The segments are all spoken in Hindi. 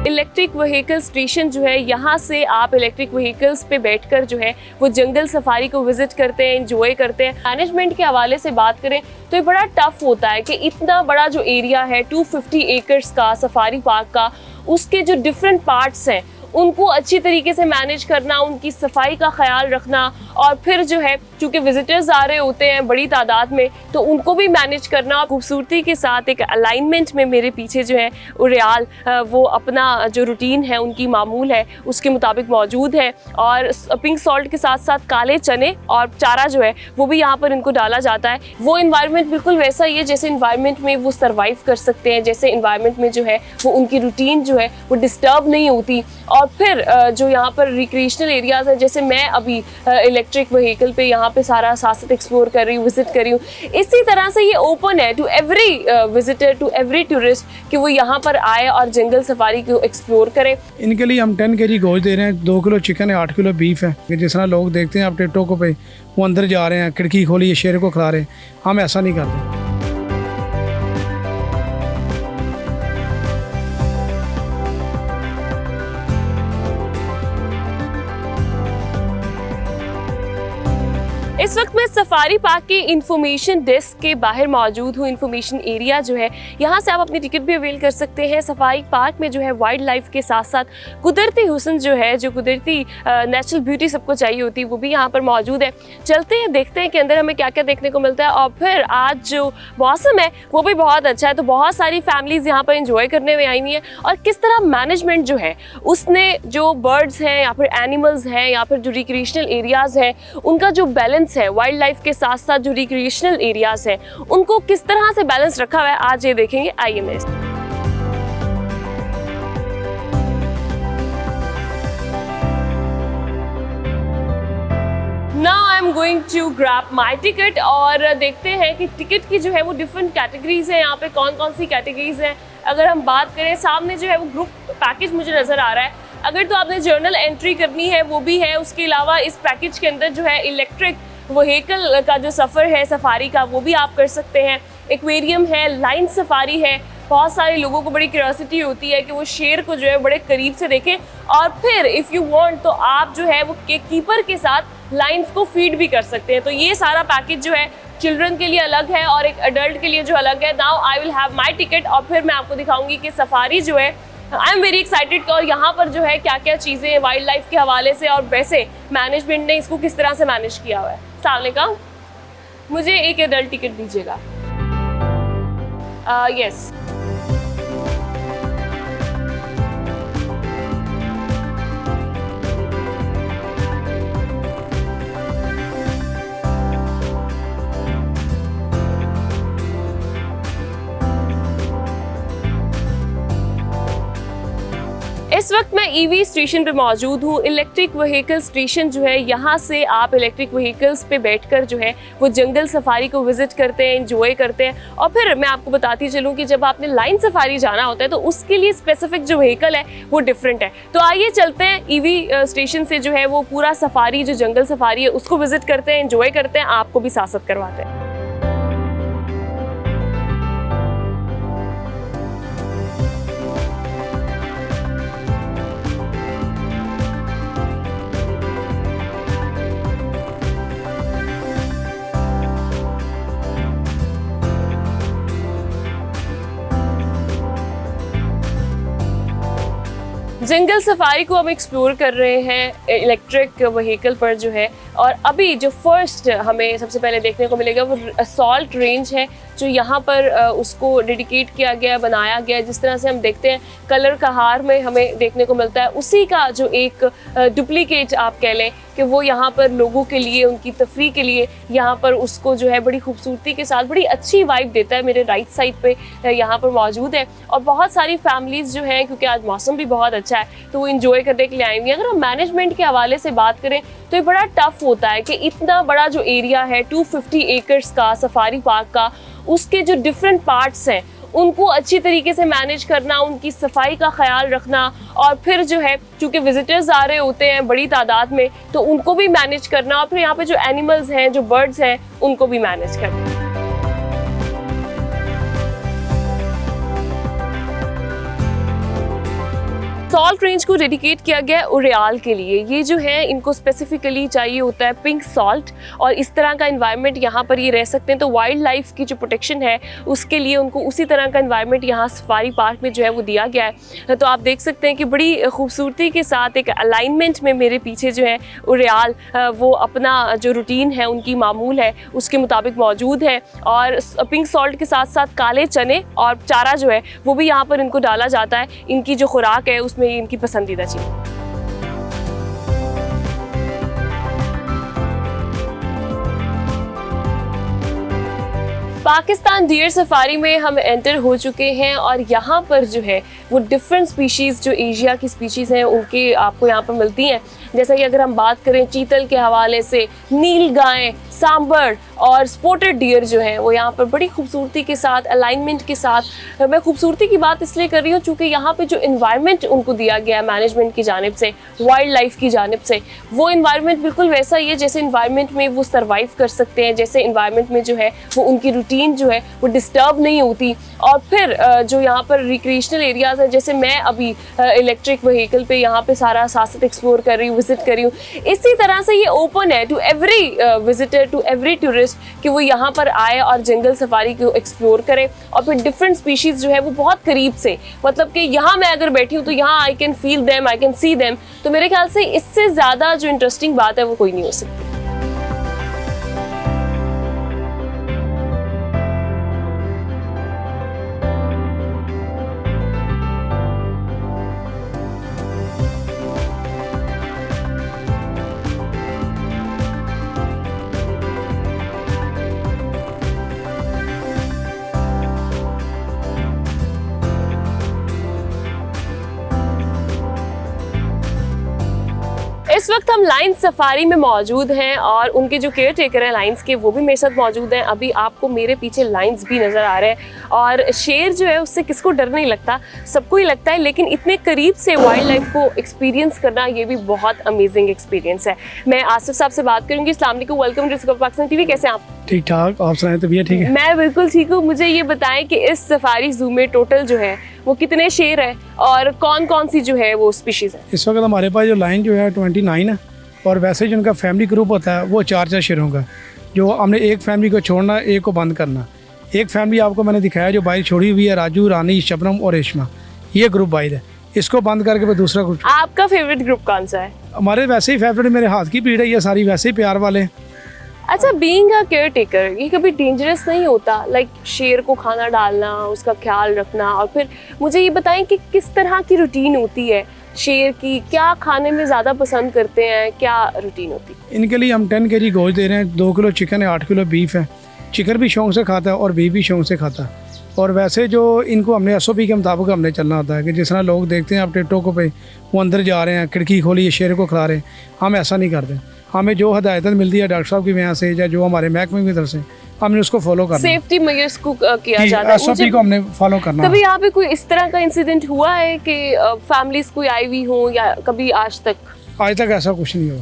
इलेक्ट्रिक व्हीकल स्टेशन जो है, यहाँ से आप इलेक्ट्रिक व्हीकल्स पे बैठकर जो है वो जंगल सफारी को विजिट करते हैं, एंजॉय करते हैं। मैनेजमेंट के हवाले से बात करें तो ये बड़ा टफ होता है कि इतना बड़ा जो एरिया है 250 एकर्स का सफारी पार्क का, उसके जो डिफरेंट पार्ट्स हैं उनको अच्छी तरीके से मैनेज करना, उनकी सफाई का ख्याल रखना, और फिर जो है चूँकि विजिटर्स आ रहे होते हैं बड़ी तादाद में तो उनको भी मैनेज करना। खूबसूरती के साथ एक अलाइनमेंट में मेरे पीछे जो है उरियाल वो अपना जो रूटीन है उनकी मामूल है उसके मुताबिक मौजूद है, और पिंक सॉल्ट के साथ साथ काले चने और चारा जो है वो भी यहाँ पर इनको डाला जाता है। वो इन्वायरमेंट बिल्कुल वैसा ही है जैसे इन्वायरमेंट में वो सर्वाइव कर सकते हैं, जैसे इन्वायरमेंट में जो है वो उनकी रूटीन जो है वो डिस्टर्ब नहीं होती। और फिर जो यहाँ पर रिक्रिएशनल एरियाज है, जैसे मैं अभी इलेक्ट्रिक व्हीकल पे यहाँ पे सारा सासत एक्सप्लोर कर रही हूँ, विजिट कर रही हूँ, इसी तरह से ये ओपन है to every visitor, to every tourist कि वो यहाँ पर आए और जंगल सफारी को एक्सप्लोर करें। इनके लिए हम 10 kg गोश्त दे रहे हैं, 2 किलो चिकन है, 8 किलो बीफ है। जिस तरह लोग देखते हैं आप टिकटॉक को पे वो अंदर जा रहे हैं, खिड़की खोली शेर को खिला रहे हैं, हम ऐसा नहीं करते। इस वक्त मैं सफारी पार्क के इंफॉर्मेशन डेस्क के बाहर मौजूद हूँ। इंफॉर्मेशन एरिया जो है यहाँ से आप अपनी टिकट भी अवेल कर सकते हैं। सफारी पार्क में जो है वाइल्ड लाइफ के साथ साथ कुदरती हुस्न जो है, जो कुदरती नेचुरल ब्यूटी सबको चाहिए होती है, वो भी यहाँ पर मौजूद है। चलते हैं, देखते हैं कि अंदर हमें क्या क्या देखने को मिलता है। और फिर आज जो मौसम है वो भी बहुत अच्छा है, तो बहुत सारी फैमिलीज यहाँ पर इंजॉय करने में आई हुई हैं। और किस तरह मैनेजमेंट जो है उसने जो बर्ड्स हैं या फिर एनिमल्स हैं या फिर जो रिक्रिएशनल एरियाज हैं उनका जो बैलेंस है वाइल्ड लाइफ के साथ साथ जो रिक्रिएशनल एरियाज हैं उनको किस तरह से बैलेंस रखा हुआ है, आज ये देखेंगे। आइए मैं Now I'm going to grab my ticket और देखते हैं कि टिकट की जो है वो डिफरेंट कैटेगरीज हैं, यहाँ पे कौन कौन सी कैटेगरीज हैं। अगर हम बात करें, सामने जो है वो ग्रुप पैकेज मुझे नज़र आ रहा है। अगर तो आपने जर्नल एंट्री करनी है वो भी है, उसके अलावा इस पैकेज के अंदर जो है इलेक्ट्रिक व्हीकल का जो सफ़र है सफारी का वो भी आप कर सकते हैं। एक्वेरियम है, लाइन सफारी है। बहुत सारे लोगों को बड़ी क्यूरियोसिटी होती है कि वो शेर को जो है बड़े करीब से देखें, और फिर इफ़ यू वांट तो आप जो है वो कीपर के साथ लाइन्स को फीड भी कर सकते हैं। तो ये सारा पैकेज जो है चिल्ड्रन के लिए अलग है और एक अडल्ट के लिए जो अलग है। Now I will have my ticket और फिर मैं आपको दिखाऊंगी कि सफारी जो है, आई एम वेरी एक्साइटेड और यहाँ पर जो है क्या क्या चीज़ें हैं वाइल्ड लाइफ के हवाले से और वैसे मैनेजमेंट ने इसको किस तरह से मैनेज किया हुआ है। सामने का मुझे एक एडल्ट टिकट दीजिएगा। यस इस वक्त मैं ईवी स्टेशन पे मौजूद हूँ। इलेक्ट्रिक व्हीकल स्टेशन जो है, यहाँ से आप इलेक्ट्रिक व्हीकल्स पे बैठकर जो है वो जंगल सफारी को विजिट करते हैं, एंजॉय करते हैं। और फिर मैं आपको बताती चलूँ कि जब आपने लाइन सफारी जाना होता है तो उसके लिए स्पेसिफिक जो व्हीकल है वो डिफरेंट है। तो आइए चलते हैं ईवी स्टेशन से जो है वो पूरा सफारी, जो जंगल सफारी है उसको विजिट करते हैं, एंजॉय करते हैं, आपको भी साथ करवाते हैं। जंगल सफारी को हम एक्सप्लोर कर रहे हैं इलेक्ट्रिक व्हीकल पर जो है, और अभी जो फर्स्ट हमें सबसे पहले देखने को मिलेगा वो असॉल्ट रेंज है, जो यहाँ पर उसको डेडिकेट किया गया, बनाया गया। जिस तरह से हम देखते हैं कलर का हार में हमें देखने को मिलता है, उसी का जो एक डुप्लीकेट आप कह लें कि वो यहाँ पर लोगों के लिए, उनकी तफरीह के लिए यहाँ पर उसको जो है बड़ी खूबसूरती के साथ बड़ी अच्छी वाइब देता है। मेरे राइट साइड पे यहाँ पर मौजूद है और बहुत सारी फैमिलीज़ जो हैं, क्योंकि आज मौसम भी बहुत अच्छा है तो वो इंजॉय करने के लिए आएंगे। अगर हम मैनेजमेंट के हवाले से बात करें तो ये बड़ा टफ होता है कि इतना बड़ा जो एरिया है 250 एकर्स का सफारी पार्क का, उसके जो डिफरेंट पार्ट्स हैं उनको अच्छी तरीके से मैनेज करना, उनकी सफाई का ख्याल रखना, और फिर जो है चूँकि विजिटर्स आ रहे होते हैं बड़ी तादाद में तो उनको भी मैनेज करना, और फिर यहाँ पे जो एनिमल्स हैं, जो बर्ड्स हैं, उनको भी मैनेज करना। सॉल्ट रेंज को डेडिकेट किया गया है उरियाल के लिए। ये जो है इनको स्पेसिफिकली चाहिए होता है पिंक सॉल्ट, और इस तरह का एनवायरनमेंट यहाँ पर ये रह सकते हैं। तो वाइल्ड लाइफ की जो प्रोटेक्शन है उसके लिए उनको उसी तरह का एनवायरनमेंट यहाँ सफारी पार्क में जो है वो दिया गया है। तो आप देख सकते हैं कि बड़ी खूबसूरती के साथ एक अलाइनमेंट में मेरे पीछे जो है उरियाल वो अपना जो रूटीन है उनकी मामूल है उसके मुताबिक मौजूद है। और पिंक सॉल्ट के साथ साथ काले चने और चारा जो है वो भी यहाँ पर इनको डाला जाता है। इनकी जो खुराक है उसमें इनकी पसंदीदा चीज़। पाकिस्तान डियर सफारी में हम एंटर हो चुके हैं और यहाँ पर जो है वो डिफरेंट स्पीशीज़ जो एशिया की स्पीशीज़ हैं उनके आपको यहाँ पर मिलती हैं। जैसा कि अगर हम बात करें चीतल के हवाले से, नील गाय, सांबर और स्पॉटेड डियर जो हैं वो यहाँ पर बड़ी खूबसूरती के साथ, अलाइनमेंट के साथ। मैं खूबसूरती की बात इसलिए कर रही हूँ चूँकि यहाँ पे जो इन्वायरमेंट उनको दिया गया है मैनेजमेंट की जानिब से, वाइल्ड लाइफ की जानिब से, वो इन्वायरमेंट बिल्कुल वैसा ही है जैसे इन्वायरमेंट में वो सर्वाइव कर सकते हैं, जैसे इन्वायरमेंट में जो है वो उनकी रूटीन जो है वो डिस्टर्ब नहीं होती। और फिर जो यहाँ पर रिक्रिएशनल एरियाज़ हैं, जैसे मैं अभी इलेक्ट्रिक व्हीकल पे यहाँ पे सारा सासत एक्सप्लोर कर रही हूँ, विजिट कर रही हूँ, इसी तरह से ये ओपन है to every visitor, to every tourist कि वो यहाँ पर आए और जंगल सफारी को एक्सप्लोर करें। और फिर डिफरेंट स्पीशीज़ जो है वो बहुत करीब से, मतलब कि यहाँ मैं अगर बैठी हूँ तो यहाँ I can feel them, I can see them. तो मेरे ख्याल से इससे ज़्यादा जो इंटरेस्टिंग बात है वो कोई नहीं हो सकती। इस वक्त हम लायंस सफारी में मौजूद हैं और उनके जो केयर टेकर हैं लायंस के वो भी मेरे साथ मौजूद हैं। अभी आपको मेरे पीछे लायंस भी नज़र आ रहे हैं और शेर जो है उससे किसको डर नहीं लगता, सबको ही लगता है, लेकिन इतने करीब से वाइल्ड लाइफ को एक्सपीरियंस करना ये भी बहुत अमेजिंग एक्सपीरियंस है। मैं आसिफ साहब से बात करूँगी। अस्सलाम वालेकुम, welcome to discover Pakistan TV. कैसे हैं आप? ठीक ठाक, आप सुनाएं? तबीयत ठीक है? मैं बिल्कुल ठीक हूँ। मुझे ये बताएं कि इस सफारी जू में टोटल जो है वो कितने शेर हैं और कौन कौन सी जो है वो स्पीशीज़ है? इस वक्त हमारे पास जो लाइन जो है 29 है, और वैसे जो उनका फैमिली ग्रुप होता है वो 4 शेरों का, जो हमने एक फैमिली को छोड़ना, एक को बंद करना। एक फैमिली आपको मैंने दिखाया जो बाहर छोड़ी हुई है, राजू, रानी, शबनम और रेशमा, ये ग्रुप बाहर है। इसको बंद करके फिर दूसरा ग्रुप। आपका फेवरेट ग्रुप कौन सा है? हमारे वैसे ही फेवरेट मेरे हाथ की पीढ़ है, ये सारी वैसे ही प्यार वाले। अच्छा, बीइंग अ केयर टेकर ये कभी डेंजरस नहीं होता? लाइक शेर को खाना डालना, उसका ख्याल रखना, और फिर मुझे ये बताएं कि किस तरह की रूटीन होती है शेर की, क्या खाने में ज़्यादा पसंद करते हैं, क्या रूटीन होती है? इनके लिए हम 10 kg गोश्त दे रहे हैं। 2 किलो चिकन है, 8 किलो बीफ है। चिकन भी शौक से खाता है और बीफ भी शौक से खाता है। और वैसे जो इनको हमने SOP के मुताबिक हमने चलना होता है कि जिस तरह लोग देखते हैं आप टिकटॉक पे वो अंदर जा रहे हैं, खिड़की खोली, शेर को खिला रहे हैं, हम ऐसा नहीं करते। हमें जो हदायत मिलती है डॉक्टर साहब की वजह से या जो हमारे महकमे की तरफ से, हमने उसको फॉलो करना। सेफ्टी मेजर्स को किया जाता है, SOP को हमने फॉलो करना। कभी यहाँ पे कोई इस तरह का इंसिडेंट हुआ है कि फैमिलीज कोई आई हुई हो, या कभी आज तक ऐसा कुछ नहीं हुआ।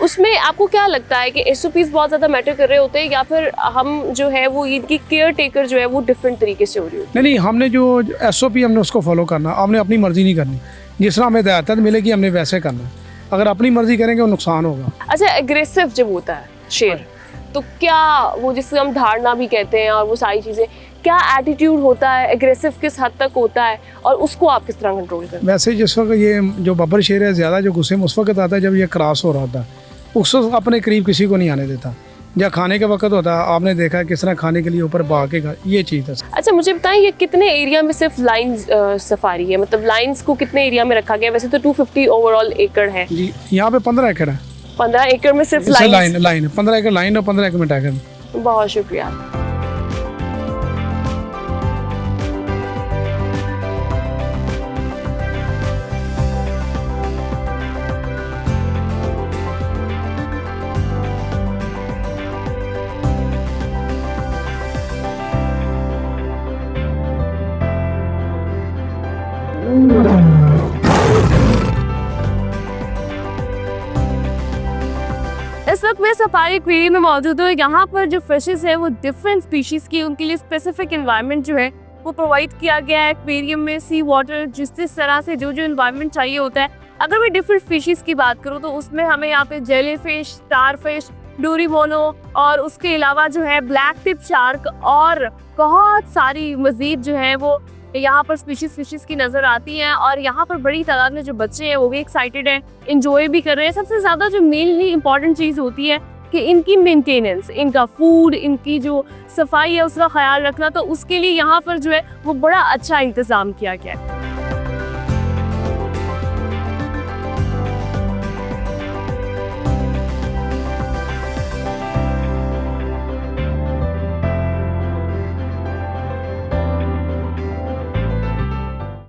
उसमें आपको क्या लगता है कि SOPs बहुत ज़्यादा मैटर कर रहे होते हैं, या फिर हम जो है वो इनकी केयर टेकर जो है वो डिफरेंट तरीके से हो रही होती है? नहीं, हमने जो SOP हमने उसको फॉलो करना, हमने अपनी मर्जी नहीं करनी। जिस तरह हमें हिदायत मिलेगी हमने वैसे करना। अगर अपनी मर्जी करेंगे वो नुकसान होगा। अच्छा, एग्रेसिव जब होता है शेर तो क्या वो जिसे हम धारणा भी कहते हैं और वो सारी चीज़ें, क्या एटीट्यूड होता है, एग्रेसिव किस हद तक होता है और उसको आप किस तरह कंट्रोल करते हैं? वैसे जिस वक्त ये जो बब्बर शेर है ज़्यादा जो गुस्से में उस वक्त आता है जब ये क्रॉस हो रहा होता है, उस वक्त अपने करीब किसी को नहीं आने देता। जब खाने के वक्त होता है, आपने देखा है किस तरह खाने के लिए ऊपर भाग के ये चीज़ है। अच्छा, मुझे बताएं ये कितने एरिया में सिर्फ लाइन सफारी है, मतलब लाइन्स को कितने एरिया में रखा गया? वैसे तो 250 ओवरऑल एकड़ है जी, यहाँ पे 15 एकड़ है। 15 एकड़ में सिर्फ लाइन 15 एकड़ लाइन और 15 एकड़ में टैगर। बहुत शुक्रिया। इस वक्त मैं सफारी एक्वेरियम में मौजूद हूँ। यहाँ पर जो फिशेस है वो डिफरेंट स्पीशीज़ की, उनके लिए स्पेसिफिक एनवायरनमेंट जो है वो प्रोवाइड किया गया है एक्वेरियम में, सी वाटर, जिस तरह से जो इन्वायरमेंट चाहिए होता है। अगर मैं डिफरेंट फिशेस की बात करूँ तो उसमें हमें यहाँ पे जेली फिश, स्टार फिश, डोरीमोनो और उसके अलावा जो है ब्लैक टिप शार्क और बहुत सारी मजीद जो है वो यहाँ पर स्पीशीज की नज़र आती हैं। और यहाँ पर बड़ी तादाद में जो बच्चे हैं वो भी एक्साइटेड हैं, इंजॉय भी कर रहे हैं। सबसे ज़्यादा जो मेनली इंपॉर्टेंट चीज़ होती है कि इनकी मेंटेनेंस, इनका फूड, इनकी जो सफाई है उसका ख्याल रखना, तो उसके लिए यहाँ पर जो है वो बड़ा अच्छा इंतज़ाम किया गया है।